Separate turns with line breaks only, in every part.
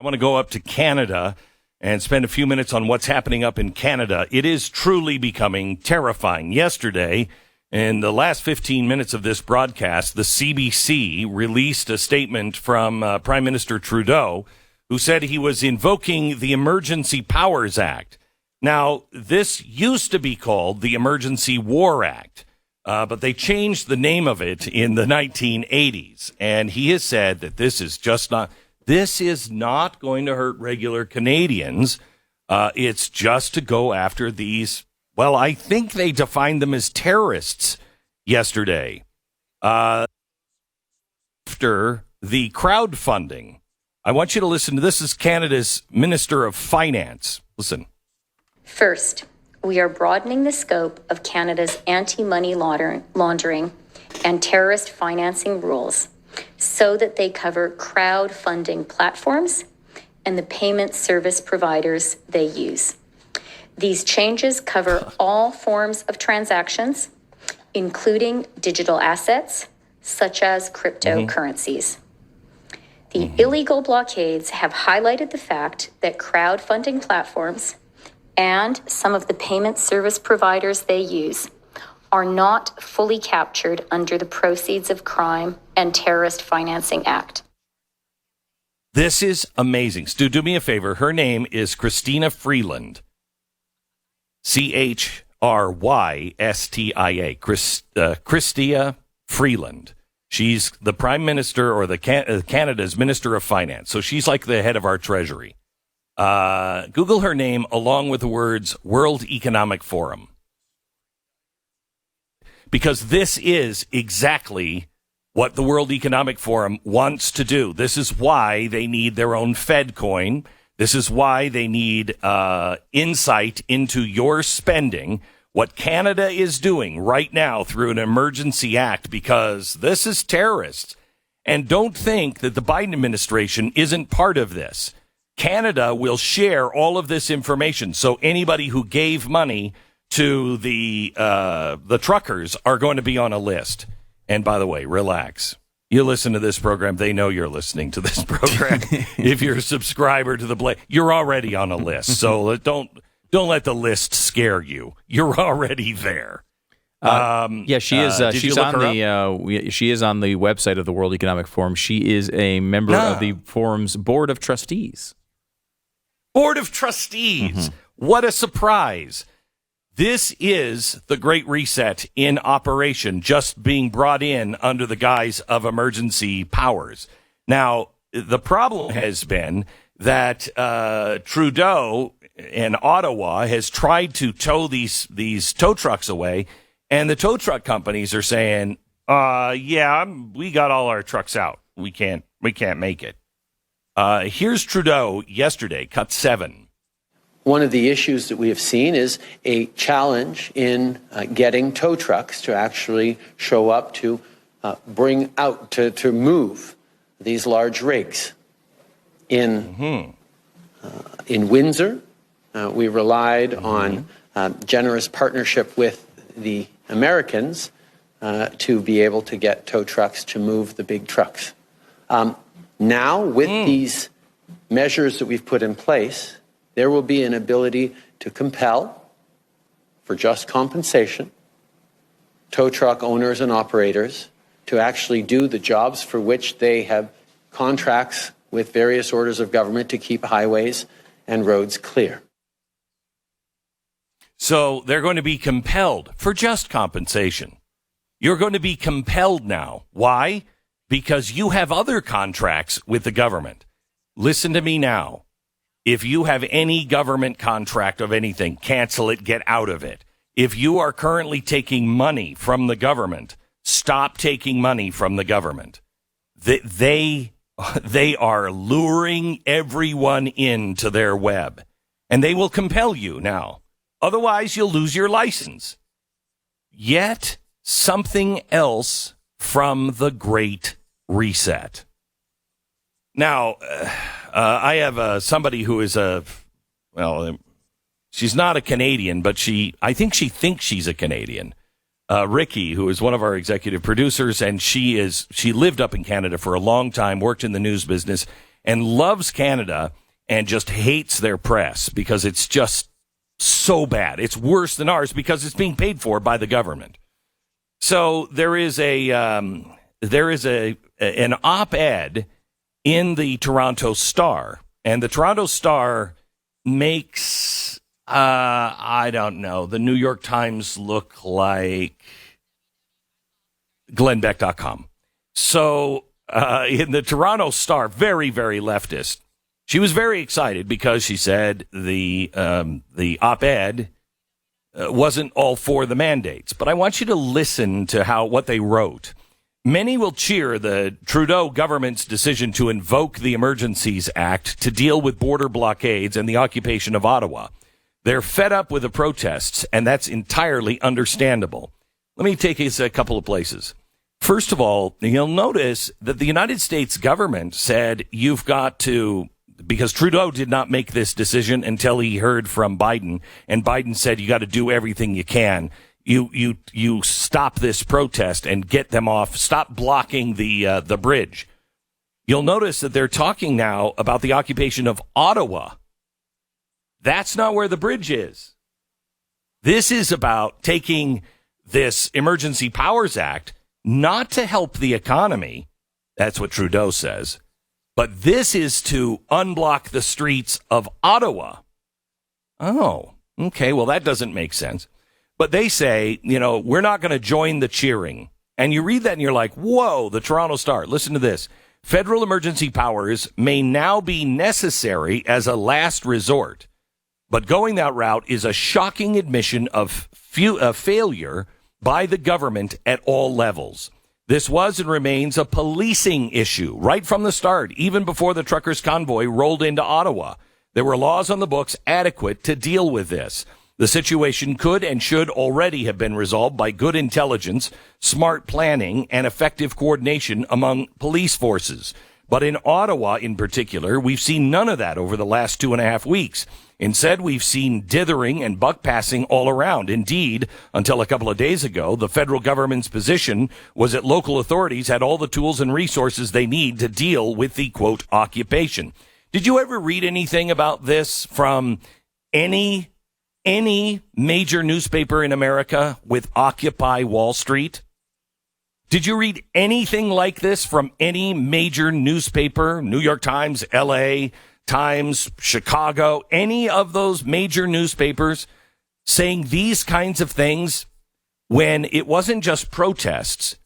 I want to go up to Canada and spend a few minutes on what's happening up in Canada. It is truly becoming terrifying. Yesterday, in the last 15 minutes of this broadcast, the CBC released a statement from Prime Minister Trudeau, who said he was invoking the Emergency Powers Act. Now, this used to be called the Emergency War Act, but they changed the name of it in the 1980s. And he has said that this is not going to hurt regular Canadians. It's just to go after these, well, I think they defined them as terrorists yesterday. After the crowdfunding, I want you to listen to this. Is Canada's Minister of Finance. Listen.
First, we are broadening the scope of Canada's anti-money laundering and terrorist financing rules so that they cover crowdfunding platforms and the payment service providers they use. These changes cover all forms of transactions, including digital assets, such as cryptocurrencies. The illegal blockades have highlighted the fact that crowdfunding platforms and some of the payment service providers they use are not fully captured under the Proceeds of Crime and Terrorist Financing Act.
This is amazing. Stu, do me a favor. Her name is Christina Freeland. Chrystia. Chrystia Freeland. She's the Prime Minister or Canada's Minister of Finance. So she's like the head of our Treasury. Google her name along with the words World Economic Forum. Because this is exactly what the World Economic Forum wants to do. This is why they need their own Fed coin. This is why they need insight into your spending, what Canada is doing right now through an emergency act, because this is terrorists. And don't think that the Biden administration isn't part of this. Canada will share all of this information. So anybody who gave money to the truckers are going to be on a list. And by the way, relax. You listen to this program, they know you're listening to this program. If you're a subscriber to the you're already on a list. So don't let the list scare you. You're already there.
She is. She's on she is on the website of the World Economic Forum. She is a member of the forum's board of trustees.
Board of Trustees. What a surprise. This is the Great Reset in operation, just being brought in under the guise of emergency powers. Now, the problem has been that Trudeau in Ottawa has tried to tow these tow trucks away, and the tow truck companies are saying, we got all our trucks out. We can't make it. Here's Trudeau yesterday, cut 7.
One of the issues that we have seen is a challenge in getting tow trucks to actually show up to bring out, to move these large rigs. In Windsor, we relied on generous partnership with the Americans to be able to get tow trucks to move the big trucks. Now, with these measures that we've put in place, there will be an ability to compel, for just compensation, tow truck owners and operators to actually do the jobs for which they have contracts with various orders of government to keep highways and roads clear.
So they're going to be compelled for just compensation. You're going to be compelled now. Why? Because you have other contracts with the government. Listen to me now. If you have any government contract of anything, cancel it, get out of it. If you are currently taking money from the government, stop taking money from the government. They are luring everyone into their web, and they will compel you now. Otherwise, you'll lose your license. Yet, something else from the Great Reset. Now, I have somebody who is she's not a Canadian, but I think she thinks she's a Canadian. Ricky, who is one of our executive producers, and she lived up in Canada for a long time, worked in the news business, and loves Canada and just hates their press because it's just so bad. It's worse than ours because it's being paid for by the government. So there is an op-ed in the Toronto Star, and the Toronto Star makes, I don't know, the New York Times look like GlennBeck.com. So in the Toronto Star, very, very leftist, she was very excited because she said the op-ed wasn't all for the mandates. But I want you to listen to what they wrote. Many will cheer the Trudeau government's decision to invoke the Emergencies Act to deal with border blockades and the occupation of Ottawa. They're fed up with the protests, and that's entirely understandable. Let me take us a couple of places. First of all, you'll notice that the United States government said you've got to, because Trudeau did not make this decision until he heard from Biden, and Biden said you got to do everything you can. You stop this protest and get them off. Stop blocking the bridge. You'll notice that they're talking now about the occupation of Ottawa. That's not where the bridge is. This is about taking this Emergency Powers Act not to help the economy. That's what Trudeau says. But this is to unblock the streets of Ottawa. Oh, okay. Well, that doesn't make sense. But they say, we're not going to join the cheering. And you read that and you're like, whoa, the Toronto Star. Listen to this. Federal emergency powers may now be necessary as a last resort. But going that route is a shocking admission of failure by the government at all levels. This was and remains a policing issue right from the start, even before the truckers' convoy rolled into Ottawa. There were laws on the books adequate to deal with this. The situation could and should already have been resolved by good intelligence, smart planning, and effective coordination among police forces. But in Ottawa in particular, we've seen none of that over the last 2.5 weeks. Instead, we've seen dithering and buck passing all around. Indeed, until a couple of days ago, the federal government's position was that local authorities had all the tools and resources they need to deal with the, quote, occupation. Did you ever read anything about this from any major newspaper in America with Occupy Wall Street? Did you read anything like this from any major newspaper, New York Times, LA Times, Chicago, any of those major newspapers saying these kinds of things when it wasn't just protests?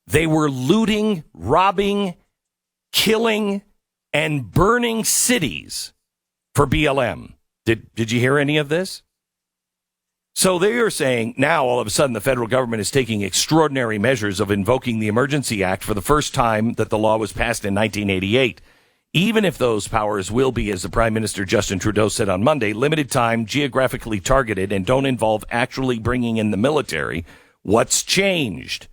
They were looting, robbing, killing, and burning cities for BLM. Did you hear any of this? So they are saying now all of a sudden the federal government is taking extraordinary measures of invoking the Emergency Act for the first time that the law was passed in 1988. Even if those powers will be, as the Prime Minister Justin Trudeau said on Monday, limited time, geographically targeted, and don't involve actually bringing in the military, what's changed?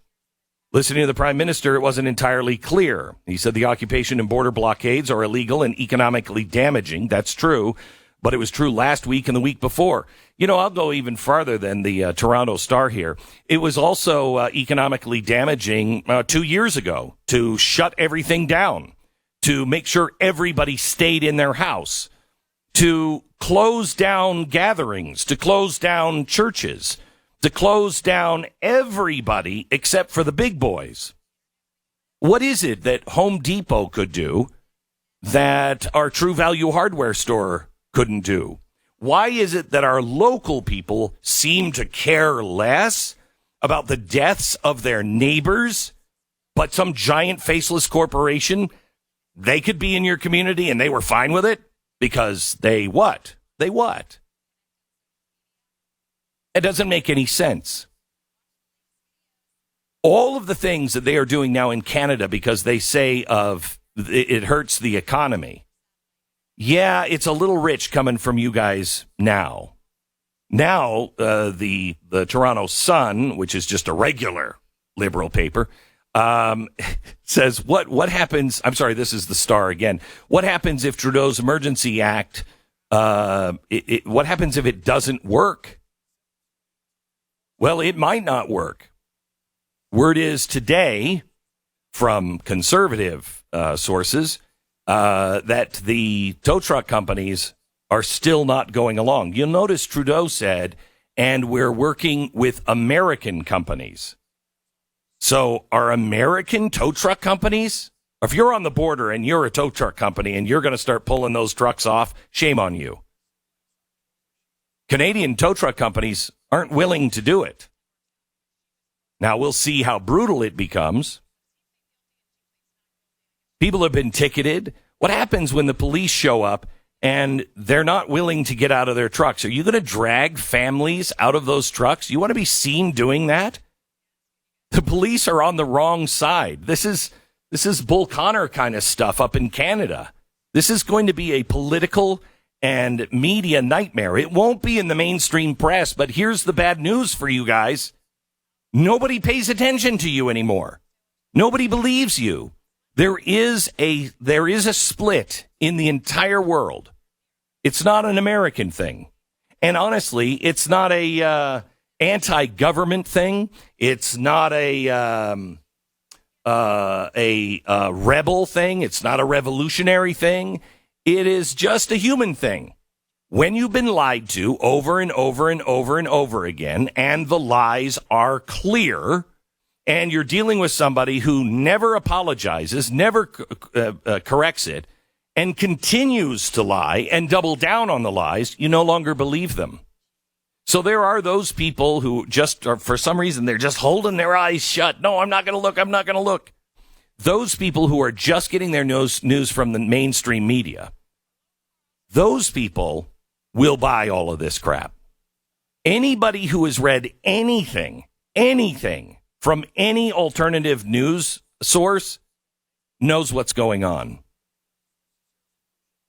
Listening to the Prime Minister, it wasn't entirely clear. He said the occupation and border blockades are illegal and economically damaging. That's true. But it was true last week and the week before. I'll go even farther than the Toronto Star here. It was also economically damaging 2 years ago to shut everything down, to make sure everybody stayed in their house, to close down gatherings, to close down churches, to close down everybody except for the big boys. What is it that Home Depot could do that our True Value hardware store couldn't do? Why is it that our local people seem to care less about the deaths of their neighbors, but some giant faceless corporation, they could be in your community and they were fine with it? Because they what? They what? It doesn't make any sense. All of the things that they are doing now in Canada because they say it hurts the economy. Yeah, it's a little rich coming from you guys now. Now, the Toronto Sun, which is just a regular liberal paper, says what happens. I'm sorry, this is the Star again. What happens if Trudeau's Emergency Act? What happens if it doesn't work? Well, it might not work. Word is today from conservative sources that the tow truck companies are still not going along. You'll notice Trudeau said, and we're working with American companies. So are American tow truck companies? If you're on the border and you're a tow truck company and you're going to start pulling those trucks off, shame on you. Canadian tow truck companies aren't willing to do it. Now, we'll see how brutal it becomes. People have been ticketed. What happens when the police show up and they're not willing to get out of their trucks? Are you going to drag families out of those trucks? You want to be seen doing that? The police are on the wrong side. This is Bull Connor kind of stuff up in Canada. This is going to be a political and media nightmare. It won't be in the mainstream press, but here's the bad news for you guys. Nobody pays attention to you anymore. Nobody believes you. There is a split in the entire world. It's not an American thing. And honestly, it's not a anti-government thing. It's not a rebel thing. It's not a revolutionary thing. It is just a human thing. When you've been lied to over and over and over and over again, and the lies are clear, and you're dealing with somebody who never apologizes, never corrects it, and continues to lie and double down on the lies, you no longer believe them. So there are those people who just are, for some reason, they're just holding their eyes shut. No, I'm not going to look. I'm not going to look. Those people who are just getting their news from the mainstream media, those people will buy all of this crap. Anybody who has read anything from any alternative news source knows what's going on.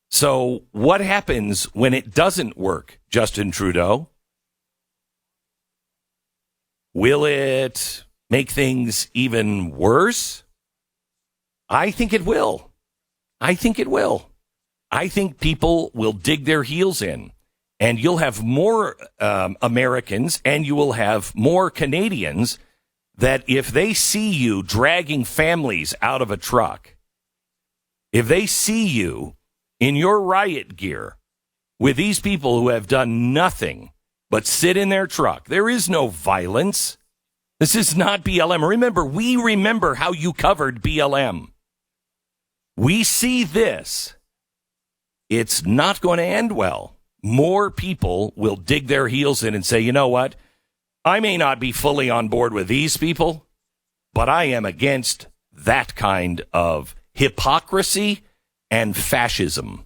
So what happens when it doesn't work, Justin Trudeau? Will it make things even worse? I think it will. I think people will dig their heels in, and you'll have more Americans and you will have more Canadians that if they see you dragging families out of a truck, if they see you in your riot gear with these people who have done nothing but sit in their truck, there is no violence. This is not BLM. Remember, we remember how you covered BLM. We see this. It's not going to end well. More people will dig their heels in and say, you know what? I may not be fully on board with these people, but I am against that kind of hypocrisy and fascism.